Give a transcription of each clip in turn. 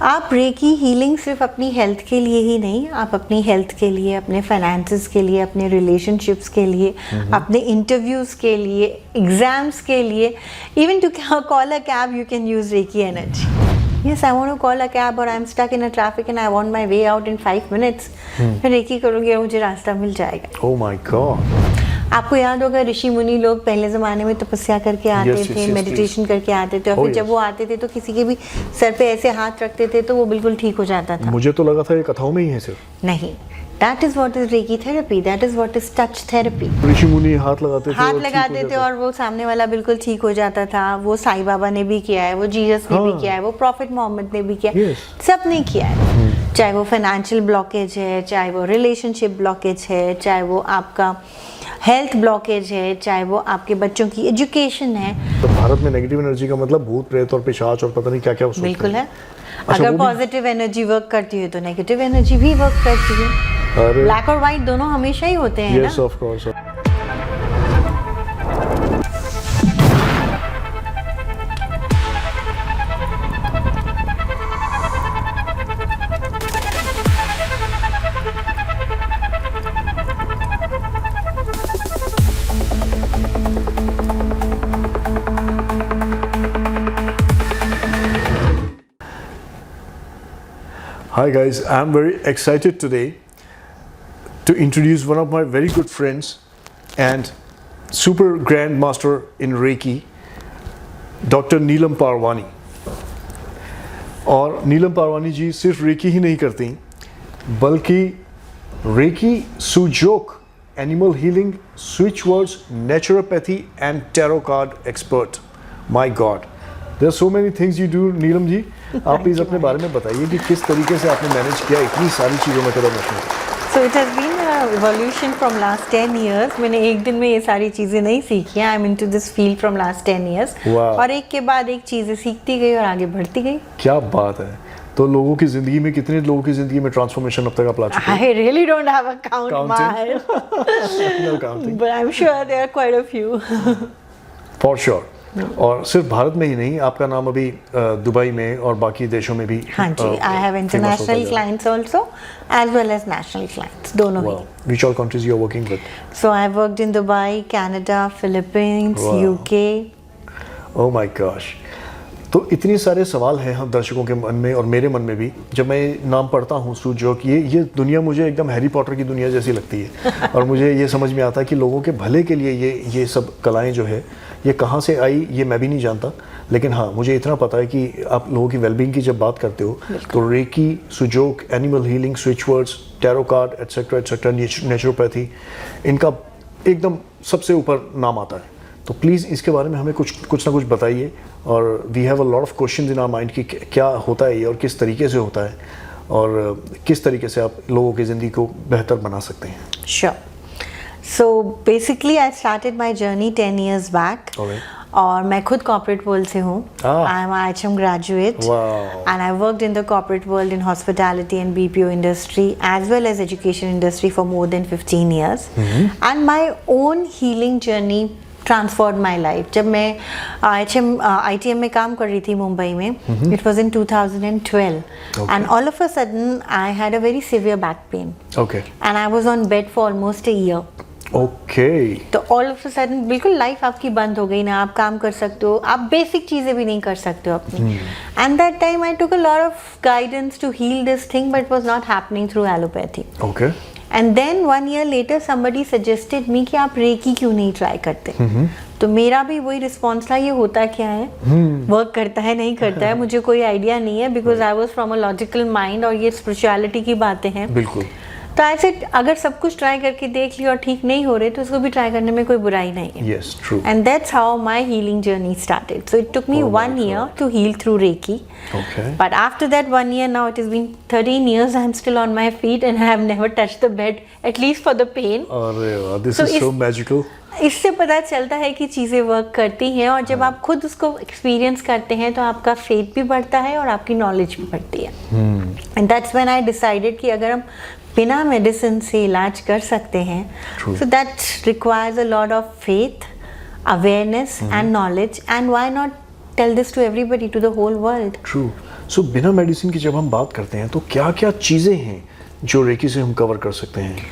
आप recce healing सिर्फ अपनी हेल्थ के लिए ही नहीं, आप अपनी हेल्थ के लिए, अपने फाइनेंसेस के लिए, अपने रिलेशनशिप्स के लिए, अपने इंटरव्यूज के लिए, एग्जाम्स के लिए, even to call a cab you can use reiki energy. Yes, I want to call a cab or I'm stuck in a traffic and I want my way out in 5 minutes. मैं recce करूँगी और मुझे रास्ता मिल जाएगा. Oh my God. आपको याद होगा ऋषि मुनि लोग पहले ज़माने में तपस्या करके आते थे, मेडिटेशन करके आते थे, और फिर जब वो आते थे तो किसी के भी सर पे ऐसे हाथ रखते थे तो वो बिल्कुल ठीक हो जाता था. मुझे तो लगा था ये कथाओं में ही है सिर्फ. नहीं, that is what is Reiki therapy, that is what is touch therapy. ऋषि मुनि हाथ लगाते थे और वो सामने वाला बिल्कुल ठीक हो जाता था. वो साई बाबा ने भी किया है, वो जीसस ने भी किया है, वो प्रॉफिट मोहम्मद ने भी किया है, सबने किया है. चाहे वो फाइनेंशियल ब्लॉकेज है, चाहे वो रिलेशनशिप ब्लॉकेज है, चाहे वो आपका हेल्थ ब्लॉकेज है, चाहे वो आपके बच्चों की एजुकेशन है. तो भारत में नेगेटिव एनर्जी का मतलब भूत प्रेत और पिशाच और पता नहीं क्या क्या. बिल्कुल है. अगर पॉजिटिव एनर्जी वर्क करती है तो नेगेटिव एनर्जी भी वर्क करती है. ब्लैक और व्हाइट दोनों हमेशा ही होते हैं. Yes, of course. Hi guys, I'm very excited today to introduce one of my very good friends and super grandmaster in Reiki, Dr. Neelam Parwani. और नीलम पारवानी जी सिर्फ रेकी ही नहीं करती बल्कि reiki, Sujok, animal healing, switch words, naturopathy and tarot card expert. My god, there are so many things you do. Neelam ji, आप please अपने बारे में बताइए कि किस तरीके से आपने मैनेज किया इतनी सारी चीज़ों में कदम रखने. So it has been an evolution from last 10 years. मैंने एक दिन में ये सारी चीज़ें नहीं सीखी. I am into this field from last 10 years. और एक के बाद एक चीज़ें सीखती गई और आगे बढ़ती गई. क्या बात है. तो लोगों की जिंदगी में, कितने लोगों की जिंदगी में ट्रांसफॉर्मेशन अब तक आप ला चुके हैं? I really don't have a count, Mahir. No counting. But I'm sure there are quite a few. For sure. और सिर्फ भारत में ही नहीं, आपका नाम अभी दुबई में और बाकी देशों में भी. हाँ जी, I have international clients also as well as national clients, दोनों ही. Which all countries you are working with? So I've worked in Dubai, Canada, Philippines, UK. Oh my gosh. तो इतने सारे सवाल हैं हम दर्शकों के मन में और मेरे मन में भी. जब मैं नाम पढ़ता हूँ सुजोक, ये दुनिया मुझे एकदम हैरी पॉटर की दुनिया जैसी लगती है. और मुझे ये समझ में आता है कि लोगों के भले के लिए ये सब कलाएं जो है ये कहाँ से आई ये मैं भी नहीं जानता. लेकिन हाँ, मुझे इतना पता है कि आप लोगों की वेलबींग की जब बात करते हो तो reiki, Sujok, animal healing, switch words, tarot card etcetera etcetera, naturopathy, इनका एकदम सबसे ऊपर नाम आता है. तो प्लीज़ इसके बारे में हमें कुछ ना कुछ बताइए. और we have a lot of questions in our mind कि क्या होता है ये और किस तरीके से होता है और किस तरीके से आप लोगों की ज़िंदगी को बेहतर बना सकते हैं. Sure. So basically I started my journey 10 years back. और मैं खुद कॉर्पोरेट वर्ल्ड से हूँ. I am IHM graduate and I worked in the corporate world in hospitality and BPO industry as well as education industry for more than 15 years. And my own healing journey transform my life. जब मैं ITM में काम कर रही थी मुंबई में, it was in 2012 and all of a sudden I had a very severe back pain and I was on bed for almost a year. तो all of a sudden बिल्कुल लाइफ आपकी बंद हो गई ना. आप काम कर सकते हो, आप बेसिक चीजें भी नहीं कर सकते हो अपनी. And that time I took a lot of guidance to heal this thing but it was not happening through allopathy. एंड देन 1 year later somebody suggested me कि आप रेकी क्यों नहीं ट्राई करते. तो मेरा भी वही रिस्पॉन्स था, ये होता क्या है, वर्क करता है नहीं करता है, मुझे कोई आइडिया नहीं है, because I was from a logical mind और ये स्पिरिचुअलिटी की बातें हैं. बिल्कुल. तो ऐसे अगर सब कुछ ट्राई करके देख लिया और ठीक नहीं हो रहे तो उसको भी ट्राई करने में कोई बुराई नहीं है. Yes, true. And that's how my healing journey started. So it took me 1 year to heal through Reiki. Okay. But after that 1 year, now it has been 13 years. I'm still on my feet and I have never touched the bed, at least for the pain. अरे वाह, this is so magical. इससे पता चलता है कि चीज़ें work करती हैं और जब आप खुद उसको एक्सपीरियंस करते हैं तो आपका फेथ भी बढ़ता है और आपकी नॉलेज भी बढ़ती है. And that's when I decided कि अगर हम बिना मेडिसिन से इलाज कर सकते हैं, so that requires a lot of faith, awareness and knowledge. And why not tell this to everybody, to the whole world. True. So बिना मेडिसिन की जब हम बात करते हैं तो क्या क्या चीज़ें हैं जो रेकी से हम कवर कर सकते हैं?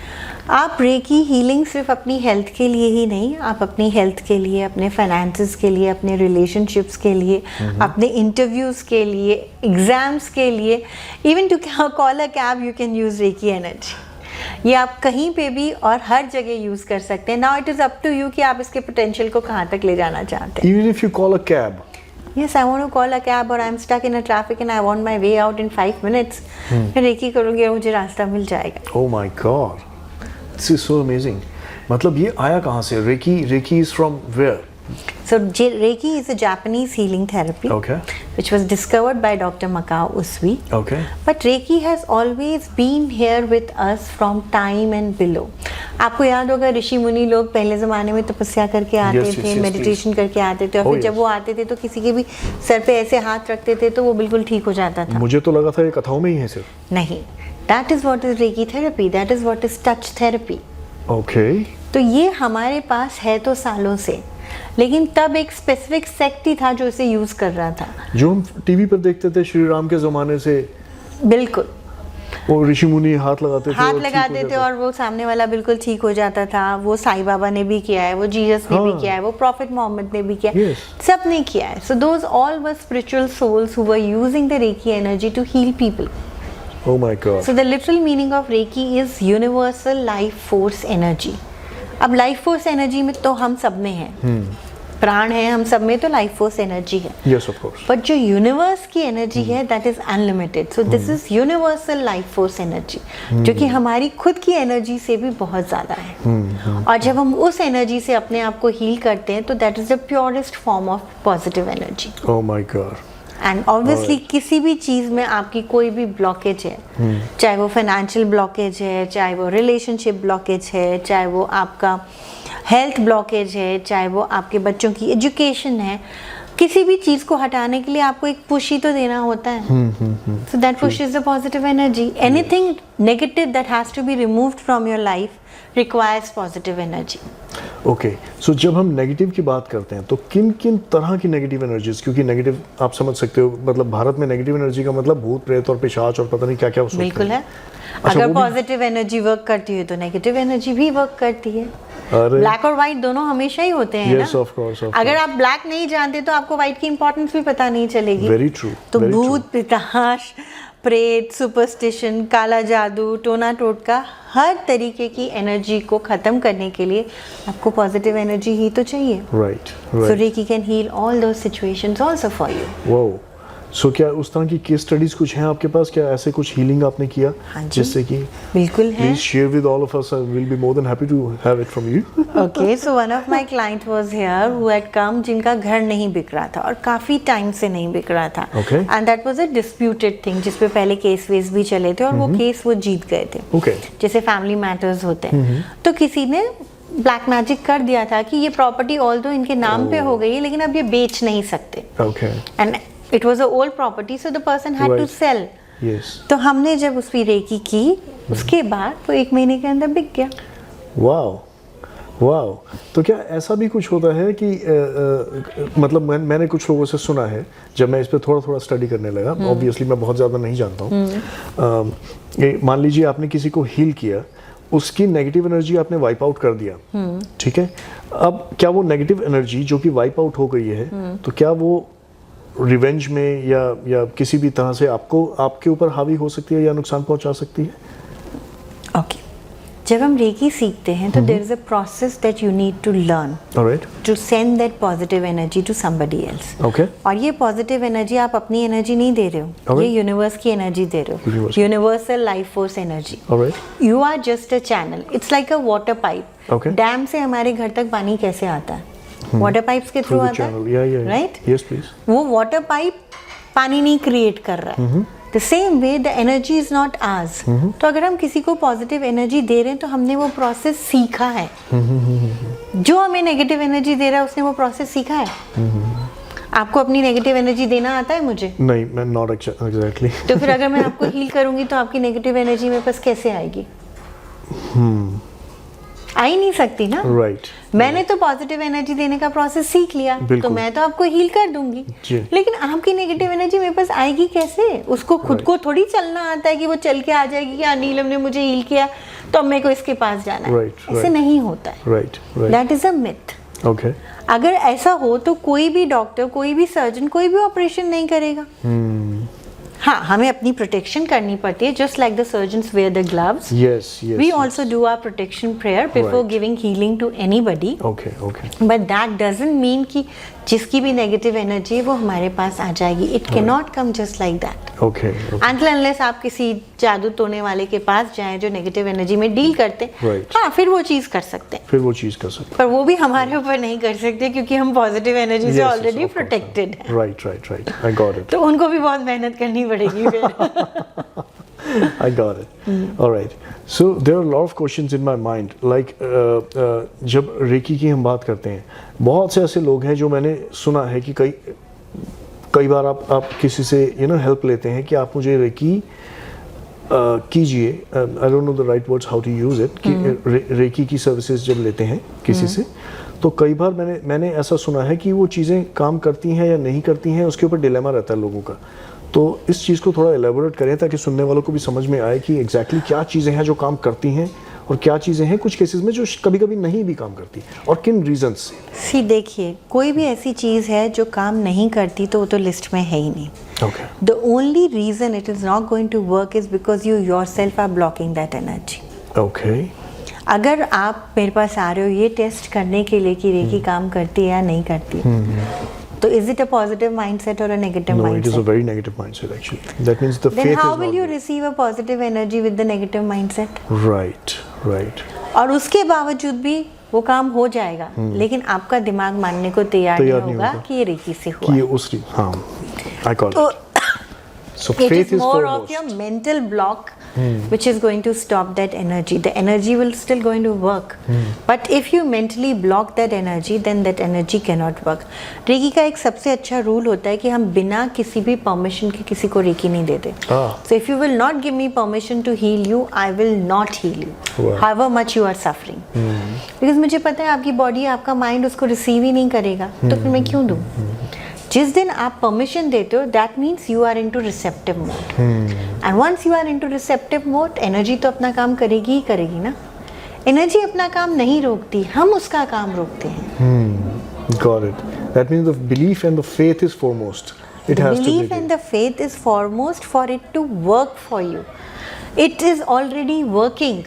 आप रेकी हीलिंग सिर्फ अपनी हेल्थ के लिए ही नहीं, आप अपनी हेल्थ के लिए, अपने फाइनेंसेस के लिए, अपने रिलेशनशिप्स के लिए, अपने इंटरव्यूज़ के लिए, एग्ज़ाम्स के लिए, even to call a cab you can use reiki energy. ये आप कहीं पे भी और हर जगह यूज़ कर सकते हैं। Now it is up to you कि आप इसके पोटेंशियल को कहाँ तक ले जाना चाहते हैं। Even if you call a cab. Yes, I want to call a cab or I'm stuck in a traffic and I want my way out in 5 minutes. मैं रेकी करूँगी और मुझे रास्ता मिल जाएगा। Oh my God, this is so amazing. मतलब ये आया कहाँ से? Reiki is from where? So Reiki is a Japanese healing therapy, Okay. which was discovered by Dr. Makao Usui. Okay. But Reiki has always been here with us from time and below. आपको याद होगा ऋषि मुनि लोग पहले ज़माने में तपस्या करके आते थे, मेडिटेशन करके आते थे, और फिर जब वो आते थे तो किसी के भी सर पे ऐसे हाथ रखते थे तो वो बिल्कुल ठीक हो जाता था। मुझे तो लगा था ये कथाओं में ही है सिर्फ। नहीं, that is what is Reiki therapy, that is what is touch therapy. Okay. तो ये हमारे पास है तो सालों से, लेकिन तब एक स्पेसिफिक सेक्ट ही था जो इसे यूज कर रहा था। जो हम टीवी पर देखते थे श्री राम के ज़माने से। बिल्कुल। वो ऋषि मुनि हाथ लगाते थे और वो सामने वाला बिल्कुल ठीक हो जाता था। वो साईं बाबा ने भी किया है, वो जीसस ने भी किया है, वो प्रॉफिट मोहम्मद ने भी किया है, सब ने किया है। So those all were spiritual souls who were using the reiki energy to heal people. Oh my God. So the literal meaning of Reiki is universal life force energy. अब लाइफ फोर्स एनर्जी में तो हम सब में है, प्राण है हम सब में, तो लाइफ फोर्स एनर्जी है। Yes, of course. बट जो यूनिवर्स की एनर्जी है that is unlimited. So this is universal life force energy, जो कि हमारी खुद की एनर्जी से भी बहुत ज़्यादा है। और जब हम उस एनर्जी से अपने आप को हील करते हैं तो that is the purest form of positive energy. Oh my God. And obviously किसी भी चीज़ में आपकी कोई भी ब्लॉकेज है, चाहे वो फाइनेंशियल ब्लॉकेज है, चाहे वो रिलेशनशिप ब्लॉकेज है, चाहे वो आपका हेल्थ ब्लॉकेज है, चाहे वो आपके बच्चों की एजुकेशन है, किसी भी चीज़ को हटाने के लिए आपको एक पुश ही तो देना होता है। So that push is the positive energy. Anything negative that has to be removed from your life requires positive energy. Okay, so जब हम नेगेटिव की बात करते हैं तो किन किन तरह की नेगेटिव एनर्जीज, क्योंकि नेगेटिव आप समझ सकते हो, मतलब भारत में नेगेटिव एनर्जी का मतलब भूत प्रेत और पिशाच और पता नहीं क्या क्या। बिल्कुल है। अगर पॉजिटिव एनर्जी वर्क करती है तो नेगेटिव एनर्जी भी वर्क करती है। ब्लैक और व्हाइट दोनों हमेशा ही होते हैं ना। Of course. अगर आप ब्लैक नहीं जानते तो आपको व्हाइट की इंपॉर्टेंस भी पता नहीं चलेगी। Very true. तो भूत पिशाच, प्रेत, सुपरस्टिशन, काला जादू, टोना टोटका, हर तरीके की एनर्जी को खत्म करने के लिए आपको पॉजिटिव एनर्जी ही तो चाहिए। Right. So reiki can heal all those situations also for you. Wow. So क्या उस तरह की केस स्टडीज कुछ हैं आपके पास? क्या ऐसे कुछ हीलिंग आपने किया? हाँ जी, जिससे कि बिल्कुल है। Please share with all of us, I will be more than happy to have it from you. Okay, so one of my client was here who had come, जिनका घर नहीं बिक रहा था और काफी टाइम से नहीं बिक रहा था। And that was a disputed thing, जिस पे पहले केस वेस भी चले थे और वो केस वो जीत गए थे। ओके। जैसे फैमिली मैटर्स होते हैं, तो किसी ने ब्लैक मैजिक कर दिया था कि ये प्रॉपर्टी ऑल्दो इनके नाम पे हो गई है लेकिन अब ये बेच नहीं सकते। Okay. And it was a old property, so the person had to sell. Yes. तो हमने जब उस पे रेकी की, उसके बाद वो 1 महीने के अंदर बिक गया। Wow wow. तो क्या ऐसा भी कुछ होता है कि मतलब मैंने कुछ लोगों से सुना है, जब मैं इस पे थोड़ा थोड़ा स्टडी करने लगा, ऑब्वियसली मैं बहुत ज़्यादा नहीं जानता हूँ, मान लीजिए आपने किसी को हील किया, उसकी नेगेटिव एनर्जी आपने वाइप आउट कर दिया, ठीक है, अब क्या वो नेगेटिव एनर्जी जो कि वाइप आउट हो गई है, तो क्या वो रिवेंज में या किसी भी तरह से आपके ऊपर हावी हो सकती है या नुकसान पहुंचा सकती है? ओके, जब हम रेकी सीखते हैं तो there is a process that you need to learn, alright, to send that positive energy to somebody else. Okay. और ये पॉजिटिव एनर्जी आप अपनी एनर्जी नहीं दे रहे हो, ये यूनिवर्स की एनर्जी दे रहे हो, universal life force energy. Alright. You are just a channel, it's like a water pipe. Okay. Dam से हमारे घर तक पानी कैसे आता है? वाटर पाइप्स के थ्रू आता है, राइट? Yes please. वो वाटर पाइप पानी नहीं क्रिएट कर रहा है। The same way the energy is not ours. तो अगर हम किसी को पॉजिटिव एनर्जी दे रहे हैं तो हमने वो प्रोसेस सीखा है। जो हमें नेगेटिव एनर्जी दे रहा है उसने वो प्रोसेस सीखा है। आपको अपनी नेगेटिव एनर्जी देना आता है? मुझे नहीं, मैं नॉट एग्जैक्टली। तो फिर अगर मैं आपको हील करूंगी तो आपकी नेगेटिव एनर्जी मेरे पास कैसे आएगी? आ ही नहीं सकती ना। राइट। मैंने तो पॉजिटिव एनर्जी देने का प्रोसेस सीख लिया, तो मैं तो आपको हील कर दूंगी, लेकिन आपकी नेगेटिव एनर्जी मेरे पास आएगी कैसे? उसको खुद को थोड़ी चलना आता है कि वो चल के आ जाएगी कि नीलम ने मुझे हील किया तो अब मेरे को इसके पास जाना है। ऐसे नहीं होता है। That is a myth. Okay. अगर ऐसा हो तो कोई भी डॉक्टर, कोई भी सर्जन, कोई भी ऑपरेशन नहीं करेगा। हाँ, हमें अपनी प्रोटेक्शन करनी पड़ती है, just like the surgeons wear the gloves. We also do our protection prayer before giving healing to anybody. But that doesn't mean कि जिसकी भी नेगेटिव एनर्जी है वो हमारे पास आ जाएगी। It can not come just like that. Until unless आप किसी जादू टोने वाले के पास जाएं जो नेगेटिव एनर्जी में डील करते हैं, हाँ, फिर वो चीज कर सकते हैं। पर वो भी हमारे ऊपर नहीं कर सकते क्योंकि हम पॉजिटिव एनर्जी से ऑलरेडी प्रोटेक्टेड हैं। राइट। I got it. तो उनको भी बहुत मेहनत करनी पड़ेगी फिर। I got it. All right. So there are a lot of questions in my mind. Like जब रेकी की हम बात करते हैं, बहुत से ऐसे लोग हैं जो मैंने सुना है कि कई बार आप किसी से हेल्प लेते हैं कि आप मुझे रेकी कीजिए। I don't know the right words how to use it, कि रेकी की सर्विसेज जब लेते हैं किसी से, तो कई बार मैंने ऐसा सुना है कि वो चीज़ें काम करती हैं या नहीं करती हैं, उसके ऊपर डिलेमा रहता है लोगों का। तो इस चीज़ को थोड़ा एलेबोरेट करें ताकि सुनने वालों को भी समझ में आए कि एग्जैक्टली क्या चीज़ें हैं जो काम करती हैं और क्या चीज़ें हैं कुछ केसेस में जो कभी कभी नहीं भी काम करती, और किन रीजंस से। देखिए, कोई भी ऐसी चीज़ है जो काम नहीं करती तो वो तो लिस्ट में है ही नहीं। The only reason it is not going to work is because you yourself are blocking that energy. अगर आप मेरे पास आ रहे हो ये टेस्ट करने के लिए कि रेकी काम करती है या नहीं करती, तो is it a positive mindset or a negative mindset? No, it is a very negative mindset actually. That means the faith is not. Then how will you receive a positive energy with the negative mindset? Right. और उसके बावजूद भी वो काम हो जाएगा, लेकिन आपका दिमाग मानने को तैयार नहीं होगा कि ये रेकी से हुआ। कि ये उसकी, हाँ, I got it. So it faith is more foremost. of your mental block which is going to stop that energy. The energy will still going to work, but if you mentally block that energy, then that energy cannot work. Reiki का एक सबसे अच्छा rule होता है कि हम बिना किसी भी परमिशन के किसी को रेकी नहीं देते। So if you will not give me permission to heal you, I will not heal you. Wow. However much you are suffering. Because मुझे पता है आपकी बॉडी, आपका माइंड उसको रिसीव ही नहीं करेगा, तो फिर मैं क्यों दूँ? जिस दिन आप परमिशन देते हो, that means you are into receptive mode, and once you are into receptive mode, energy तो अपना काम करेगी ही करेगी ना। एनर्जी अपना काम नहीं रोकती, हम उसका काम रोकते हैं। Got it. That means the belief and the faith is foremost. It has to be. The belief and the faith is foremost for it to work for you. It is already working.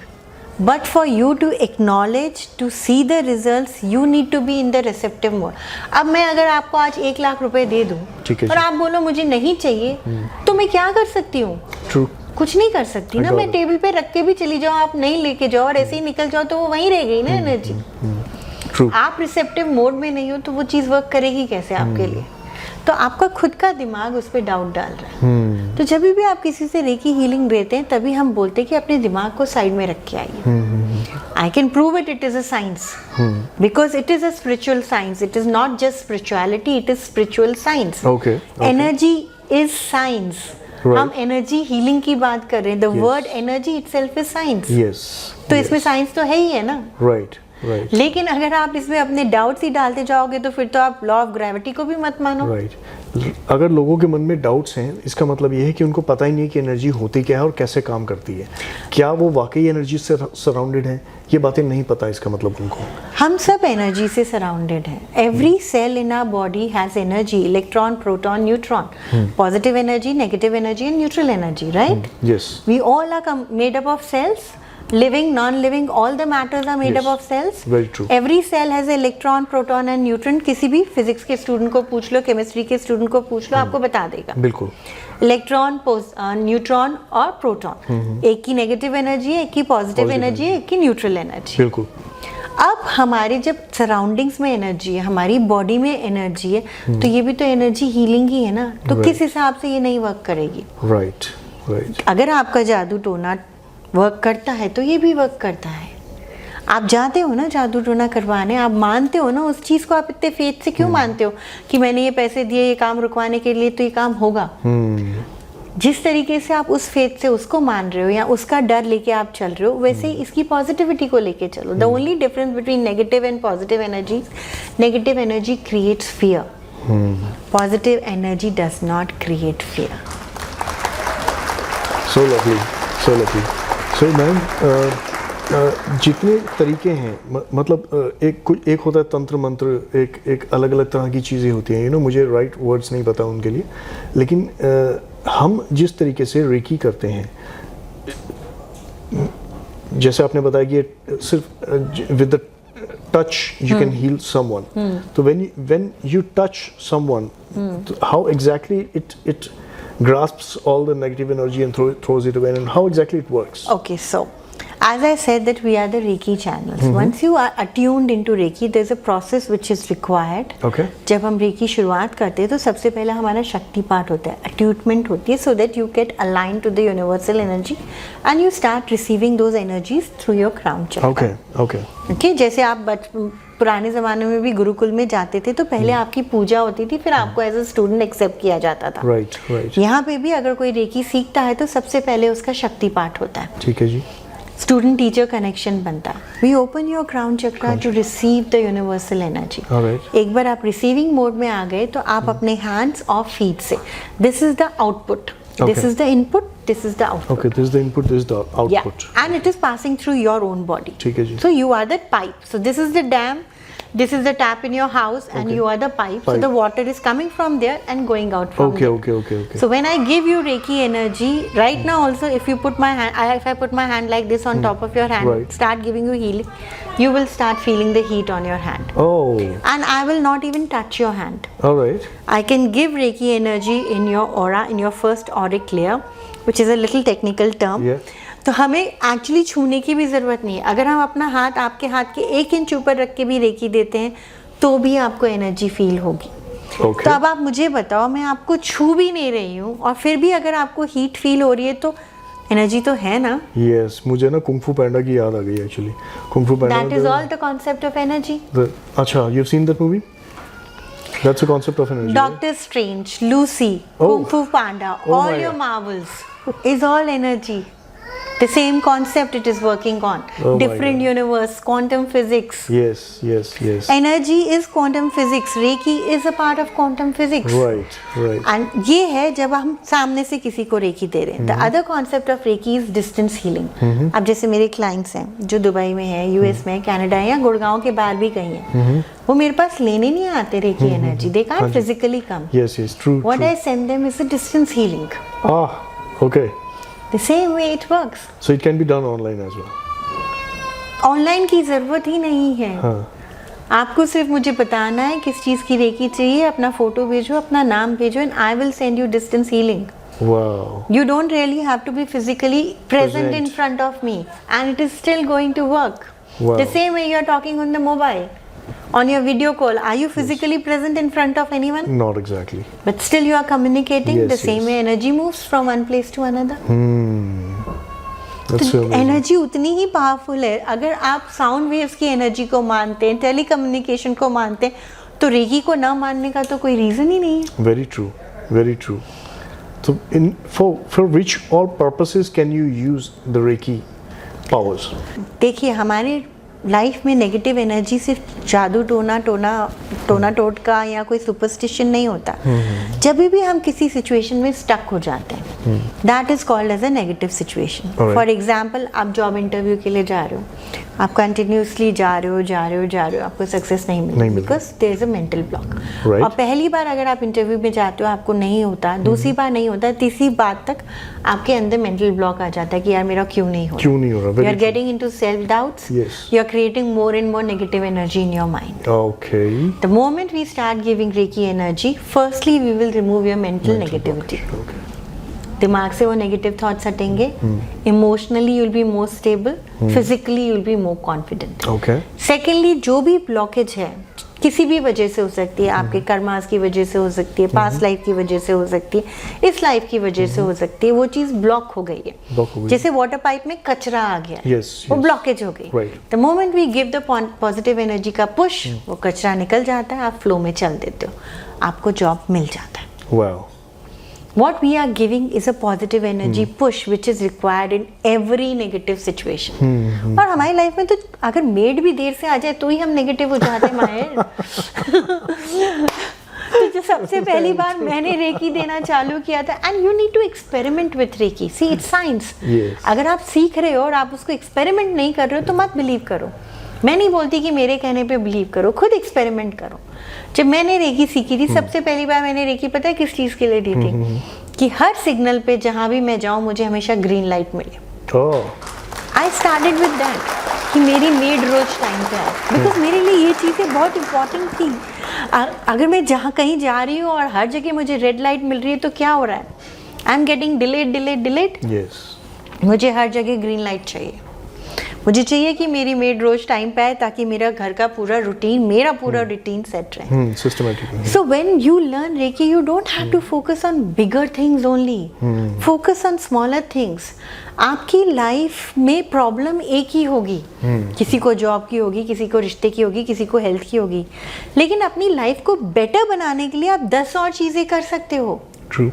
But for you to acknowledge, to see the results, you need to be in the receptive mode. अब मैं अगर आपको आज 1 लाख रुपए दे दूं और आप बोलो मुझे नहीं चाहिए, तो मैं क्या कर सकती हूँ? True. कुछ नहीं कर सकती ना। मैं टेबल पे रख के भी चली जाऊँ, आप नहीं लेके जाओ और ऐसे ही निकल जाओ, तो वो वहीं रह गई ना एनर्जी। आप रिसेप्टिव मोड में नहीं हो तो वो चीज़ वर्क करेगी कैसे आपके लिए? तो आपका खुद का दिमाग उस पर डाउट डाल रहा है। तो जब भी आप किसी से रेकी हीलिंग देते हैं, तभी हम बोलते हैं कि अपने दिमाग को साइड में रख के आइए। I can prove it is a science, because it is a spiritual science. It is not just spirituality, it is spiritual science. Energy is science. हम एनर्जी हीलिंग की बात कर रहे हैं। The word energy itself is science. तो इसमें science तो है ही है ना। राइट। लेकिन अगर आप इसमें अपने डाउट्स ही डालते जाओगे तो फिर तो आप लॉ ऑफ ग्रेविटी को भी मत मानो। अगर लोगों के मन में डाउट्स हैं, इसका मतलब ये है कि उनको पता ही नहीं कि एनर्जी होती क्या है और कैसे काम करती है। क्या वो वाकई एनर्जी से सराउंडेड है, ये बातें नहीं पता। इसका मतलब उनको, हम सब एनर्जी से सराउंडेड हैं। Every cell in our body has energy, electron, proton, neutron, positive energy, negative energy and neutral energy, right? Yes. We all are made up of cells. Living, non-living, all the matters are made up of cells. Very true. Every cell has an electron, proton and neutron. किसी भी physics के student को पूछ लो, chemistry के student को पूछ लो, आपको बता देगा। बिल्कुल। इलेक्ट्रॉन, न्यूट्रॉन और प्रोटॉन, एक की नेगेटिव एनर्जी है, एक की पॉजिटिव एनर्जी है, एक की न्यूट्रल एनर्जी। बिल्कुल। अब हमारे जब सराउंडिंग्स में एनर्जी है, हमारी बॉडी में एनर्जी है, तो ये भी तो एनर्जी हीलिंग ही है ना। तो किस हिसाब से ये नहीं वर्क करेगी? राइट। अगर आपका जादू टोना वर्क करता है तो ये भी वर्क करता है। आप जाते हो ना जादू टोना करवाने, आप मानते हो ना उस चीज़ को। आप इतने फेथ से क्यों मानते हो कि मैंने ये पैसे दिए ये काम रुकवाने के लिए तो ये काम होगा? जिस तरीके से आप उस फेथ से उसको मान रहे हो या उसका डर लेके आप चल रहे हो, वैसे ही इसकी पॉजिटिविटी को लेके चलो. The only difference between negative and positive energy, negative energy creates fear, positive energy does not create fear. So lovely, so lovely. So ma'am, जितने तरीके हैं, मतलब एक होता है तंत्र मंत्र, एक अलग अलग तरह की चीज़ें होती हैं, मुझे राइट वर्ड्स नहीं पता उनके लिए, लेकिन हम जिस तरीके से रेकी करते हैं, जैसे आपने बताया कि सिर्फ with the touch you can heal someone, तो when you touch someone, how exactly it grasps all the negative energy and throws it away, and how exactly it works? Okay, so as I said that we are the Reiki channels. Once you are attuned into Reiki, there's a process which is required. Okay. जब हम Reiki शुरुआत करते हैं तो सबसे पहले हमारा शक्ति पाठ होता है, attunement होती है, so that you get aligned to the universal energy and you start receiving those energies through your crown chakra. Okay, जैसे आप पुराने ज़माने में भी गुरुकुल में जाते थे तो पहले आपकी पूजा होती थी, फिर आपको एज अ स्टूडेंट एक्सेप्ट किया जाता था. राइट. यहाँ पे भी अगर कोई रेकी सीखता है तो सबसे पहले उसका शक्ति पाठ होता है. ठीक है जी. स्टूडेंट टीचर कनेक्शन बनता है. We open your crown chakra to receive the universal energy. एक बार आप रिसीविंग मोड में आ गए तो आप अपने हैंड्स और फीट से, this is the output, this is the input, this is the output. Okay, this is the input, this is the output. Yeah, and it is passing through your own body. ठीक है जी. So you are the pipe. So this is the dam, this is the tap in your house, and you are the pipe. So the water is coming from there and going out from there. Okay. So when I give you Reiki energy, right now also, if you put my hand, if I put my hand like this on top of your hand, start giving you healing, you will start feeling the heat on your hand. Oh. And I will not even touch your hand. All right. I can give Reiki energy in your aura, in your first auric layer, which is a little technical term. Yeah. तो हमें actually छूने की भी ज़रूरत नहीं है. अगर हम अपना हाथ आपके हाथ के 1 इंच ऊपर रख के भी रेकी देते हैं तो भी आपको एनर्जी फील होगी. Okay. तो अब आप मुझे बताओ, मैं आपको छू भी नहीं रही हूँ और फिर भी अगर आपको हीट फील हो रही है तो एनर्जी तो है ना. Yes, मुझे ना कुंग फू पैंडा की याद आ गई actually. Kung Fu Panda, that is all the concept of energy. अच्छा, you've seen that movie? That's the concept of energy. Doctor Strange, Lucy, Kung Fu Panda, all your marvels is all energy. The same concept it is working on. Different universe, quantum physics. Yes. Energy is quantum physics. Reiki is a part of quantum physics. Right. And ये है जब हम सामने से किसी को recce दे रहे हैं. The other concept of Reiki is distance healing. अब जैसे मेरे clients हैं जो दुबई में है, US में है, कनाडा है या गुड़गांव के बाहर भी कहीं हैं, वो मेरे पास लेने नहीं आते reiki energy. They can't physically come. Yes, true. What I send them is a distance healing. Okay. The same way it works. So it can be done online as well. Online की ज़रूरत ही नहीं है. आपको सिर्फ मुझे बताना है किस चीज़ की रेकी चाहिए, अपना फोटो भेजो, अपना नाम भेजो, and I will send you distance healing. Wow. You don't really have to be physically present in front of me, and it is still going to work. Wow. The same way you are talking on the mobile, on your video call. Are you physically present in front of anyone? Not exactly. But still you are communicating. Yes, the same way energy moves from one place to another. That's so amazing. Energy उतनी ही powerful है. अगर आप sound waves की energy को मानते हैं, tele communication को मानते हैं, तो रेकी को ना मानने का तो कोई रीजन ही नहीं है. Very true. So for which all purposes can you use the Reiki powers? देखिए, हमारे लाइफ में नेगेटिव एनर्जी सिर्फ जादू टोना टोटका या कोई सुपरस्टिशन नहीं होता. जब भी हम किसी सिचुएशन में स्टक हो जाते हैं, that is called as a negative situation. For example, आप जॉब इंटरव्यू के लिए जा रहे हो, आप कंटिन्यूसली जा रहे हो, आपको सक्सेस नहीं मिली because there is a mental block. और पहली बार अगर आप इंटरव्यू में जाते हो, आपको नहीं होता, दूसरी बार नहीं होता, तीसरी बार तक आपके अंदर मेंटल ब्लॉक आ जाता है कि यार मेरा क्यों नहीं हो रहा. You are getting into self doubts. You are creating more and more negative energy in your mind. Okay. The moment we start giving Reiki energy, firstly we will remove your mental negativity. Okay. दिमाग से वो negative thoughts हटेंगे. Emotionally you'll be more stable. Physically you'll be more confident. Okay. Secondly, जो भी blockage है किसी भी वजह से हो सकती है, आपके कर्मास की वजह से हो सकती है, पास्ट लाइफ की वजह से हो सकती है, इस लाइफ की वजह से हो सकती है, वो चीज ब्लॉक हो गई है. जैसे वाटर पाइप में कचरा आ गया, वो ब्लॉकेज हो गई. The moment we give the positive energy का पुश, वो कचरा निकल जाता है, आप फ्लो में चल देते हो, आपको जॉब मिल जाता है. Wow. what we are giving is a positive energy push which is required in every negative situation. और हमारी लाइफ में तो अगर मेड भी देर से आ जाए तो ही हम नेगेटिव हो जाते हैं माहिर। तो जो सबसे पहली बार मैंने रेकी देना चालू किया था, and you need to experiment with reiki, see it's science. अगर आप सीख रहे हो और आप उसको एक्सपेरिमेंट नहीं कर रहे हो तो मत बिलीव करो। मैं नहीं बोलती कि मेरे कहने पे बिलीव करो, खुद एक्सपेरिमेंट करो। जब मैंने रेकी सीखी थी सबसे पहली बार मैंने रेकी पता है किस चीज़ के लिए दी थी, कि हर सिग्नल पे जहाँ भी मैं जाऊँ मुझे हमेशा ग्रीन लाइट मिले। आई स्टार्टेड विद दैट कि मेरी मेड रोज टाइम पे आए, बिकॉज मेरे लिए ये चीज़ें बहुत इंपॉर्टेंट थी। अगर मैं जहाँ कहीं जा रही हूँ और हर जगह मुझे रेड लाइट मिल रही है तो क्या हो रहा है, आई एम गेटिंग डिलेड। मुझे हर जगह ग्रीन लाइट चाहिए। मुझे चाहिए कि मेरी मेड रोज टाइम पे आए ताकि मेरा घर का पूरा रूटीन सेट रहे, systematic. So when you learn reiki you don't have to focus on bigger things only, focus on smaller things. आपकी लाइफ में प्रॉब्लम एक ही होगी, किसी को जॉब की होगी, किसी को रिश्ते की होगी, किसी को हेल्थ की होगी, लेकिन अपनी लाइफ को बेटर बनाने के लिए आप 10 और चीजें कर सकते हो। True.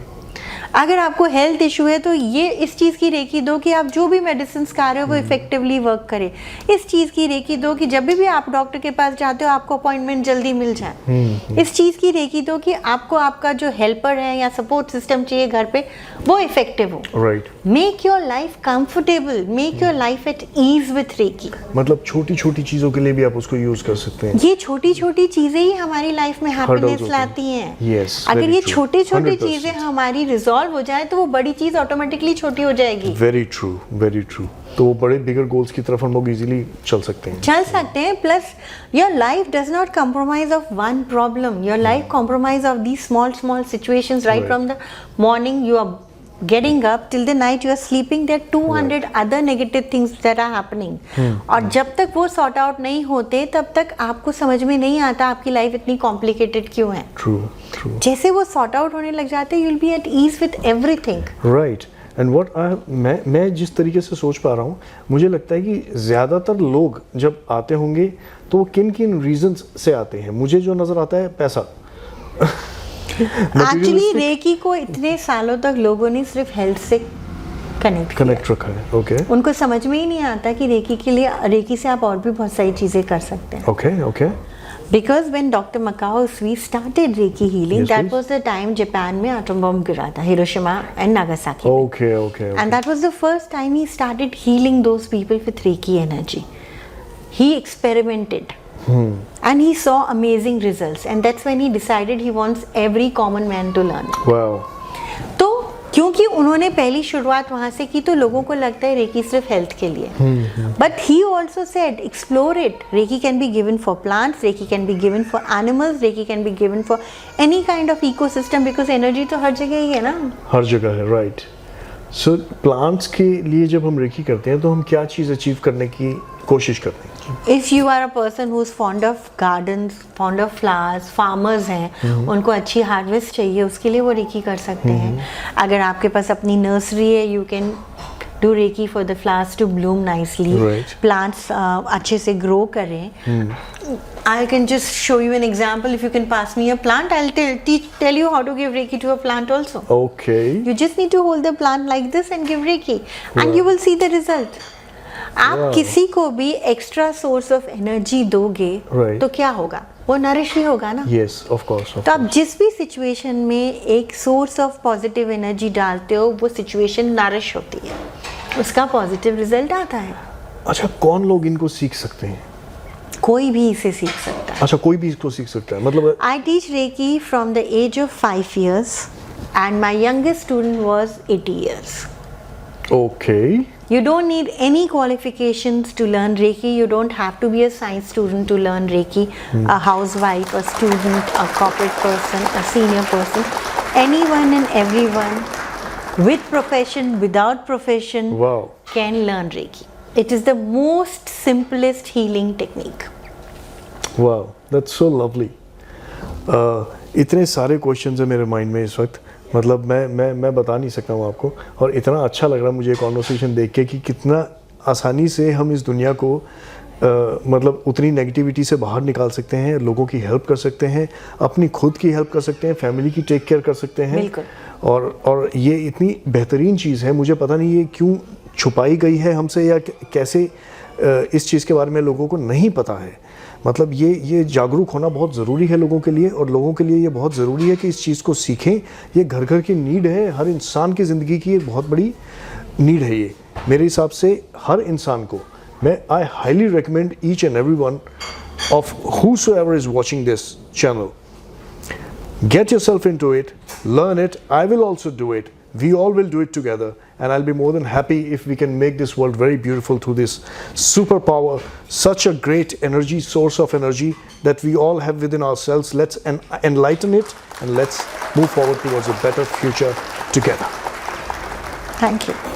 अगर आपको हेल्थ इशू है तो ये इस चीज़ की रेकी दो कि आप जो भी मेडिसिन खा रहे हो वो इफेक्टिवली वर्क करे। इस चीज़ की रेकी दो कि जब भी आप डॉक्टर के पास जाते हो आपको अपॉइंटमेंट जल्दी मिल जाए। इस चीज़ की रेकी दो कि आपको आपका जो हेल्पर है या सपोर्ट सिस्टम चाहिए घर पे वो इफेक्टिव हो। Right. Make your life comfortable, make your life at ease with reiki. मतलब छोटी छोटी चीज़ों के लिए भी आप उसको यूज कर सकते हैं। ये छोटी छोटी चीज़ें ही हमारी लाइफ में हैप्पीनेस लाती हैं। Yes, अगर ये छोटी छोटी चीज़ें हमारी रिजॉल्व हो जाए तो वो बड़ी चीज ऑटोमेटिकली छोटी हो जाएगी। Very true, very true. तो वो बड़े बिगर गोल्स की तरफ हम लोग इजीली चल सकते हैं। Plus your life does not compromise of one problem, your life compromise of the small situations right from the morning you are getting up till the night you are sleeping, there are 200 other negative things that are happening. और जब तक वो sort out नहीं होते तब तक आपको समझ में नहीं आता आपकी लाइफ इतनी कॉम्प्लिकेटेड क्यों है। True. जैसे वो सॉर्ट आउट होने लग जाते हैं, you'll be at ease with everything. Right. And what मैं जिस तरीके से सोच पा रहा हूँ, मुझे लगता है कि ज़्यादातर लोग जब आते होंगे तो वो किन रीजंस से आते हैं। मुझे जो नज़र आता है पैसा। एक्चुअली रेकी को इतने सालों तक लोगों ने सिर्फ हेल्थ से कनेक्ट रखा है। ओके। उनको समझ में ही नहीं आता कि रेकी से आप और भी बहुत सारी चीजें कर सकते हैं। Okay. Because when Dr. Makao Usui started Reiki healing, that was the time Japan में atom bomb गिरा था, Hiroshima and Nagasaki. Okay. And that was the first time he started healing those people with Reiki energy. He experimented. And he saw amazing results, and that's when he decided he wants every common man to learn. Wow. तो क्योंकि उन्होंने पहली शुरुआत वहाँ से की तो लोगों को लगता है रेकी सिर्फ हेल्थ के लिए। But he also said explore it. Reiki can be given for plants, Reiki can be given for animals, Reiki can be given for any kind of ecosystem because energy तो हर जगह ही है ना। हर जगह है, right. So plants के लिए जब हम रेकी करते हैं तो हम क्या चीज़ अचीव करने की कोशिश करते हैं? If you are a person who's fond of gardens, fond of flowers, farmers हैं, उनको अच्छी हार्वेस्ट चाहिए, उसके लिए वो रेकी कर सकते हैं। अगर आपके पास अपनी नर्सरी है, you can do reiki for the flowers to bloom nicely. Right. Plants अच्छे से grow करें। I can just show you an example. If you can pass me a plant, I'll tell you how to give reiki to a plant also. Okay. You just need to hold the plant like this and give reiki, and you will see the result. आप किसी को भी extra source of energy दोगे तो क्या होगा, वो nourish ही होगा ना। Yes, of course. तो आप जिस भी सिचुएशन में एक सोर्स ऑफ पॉजिटिव एनर्जी डालते हो वो सिचुएशन नरिश होती है, उसका पॉजिटिव रिजल्ट आता है। अच्छा, कौन लोग इनको सीख सकते हैं? कोई भी इसे सीख सकता है। अच्छा, कोई भी इसको सीख सकता है, मतलब I teach reiki from the age of 5 years and my youngest student was 80 years. Okay. You don't need any qualifications to learn Reiki. You don't have to be a science student to learn Reiki. A housewife, a student, a corporate person, a senior person, anyone and everyone with profession, without profession, can learn Reiki. It is the most simplest healing technique. Wow, that's so lovely. इतने सारे questions हैं मेरे mind में इस वक्त, मतलब मैं बता नहीं सकता हूँ आपको। और इतना अच्छा लग रहा है मुझे कॉन्वर्सेशन देख के कि कितना आसानी से हम इस दुनिया को मतलब उतनी नेगेटिविटी से बाहर निकाल सकते हैं, लोगों की हेल्प कर सकते हैं, अपनी खुद की हेल्प कर सकते हैं, फैमिली की टेक केयर कर सकते हैं। बिल्कुल। और ये इतनी बेहतरीन चीज़ है, मुझे पता नहीं ये क्यों छुपाई गई है हमसे, या कैसे इस चीज़ के बारे में लोगों को नहीं पता है। मतलब ये जागरूक होना बहुत ज़रूरी है लोगों के लिए, और लोगों के लिए ये बहुत ज़रूरी है कि इस चीज़ को सीखें। ये घर घर की नीड है, हर इंसान की ज़िंदगी की एक बहुत बड़ी नीड है ये। मेरे हिसाब से हर इंसान को I highly recommend each and every one of whosoever is watching this channel. Get yourself into it, learn it. I will also do it. We all will do it together, and I'll be more than happy if we can make this world very beautiful through this superpower, such a great energy, source of energy that we all have within ourselves. Let's enlighten it, and let's move forward towards a better future together. Thank you.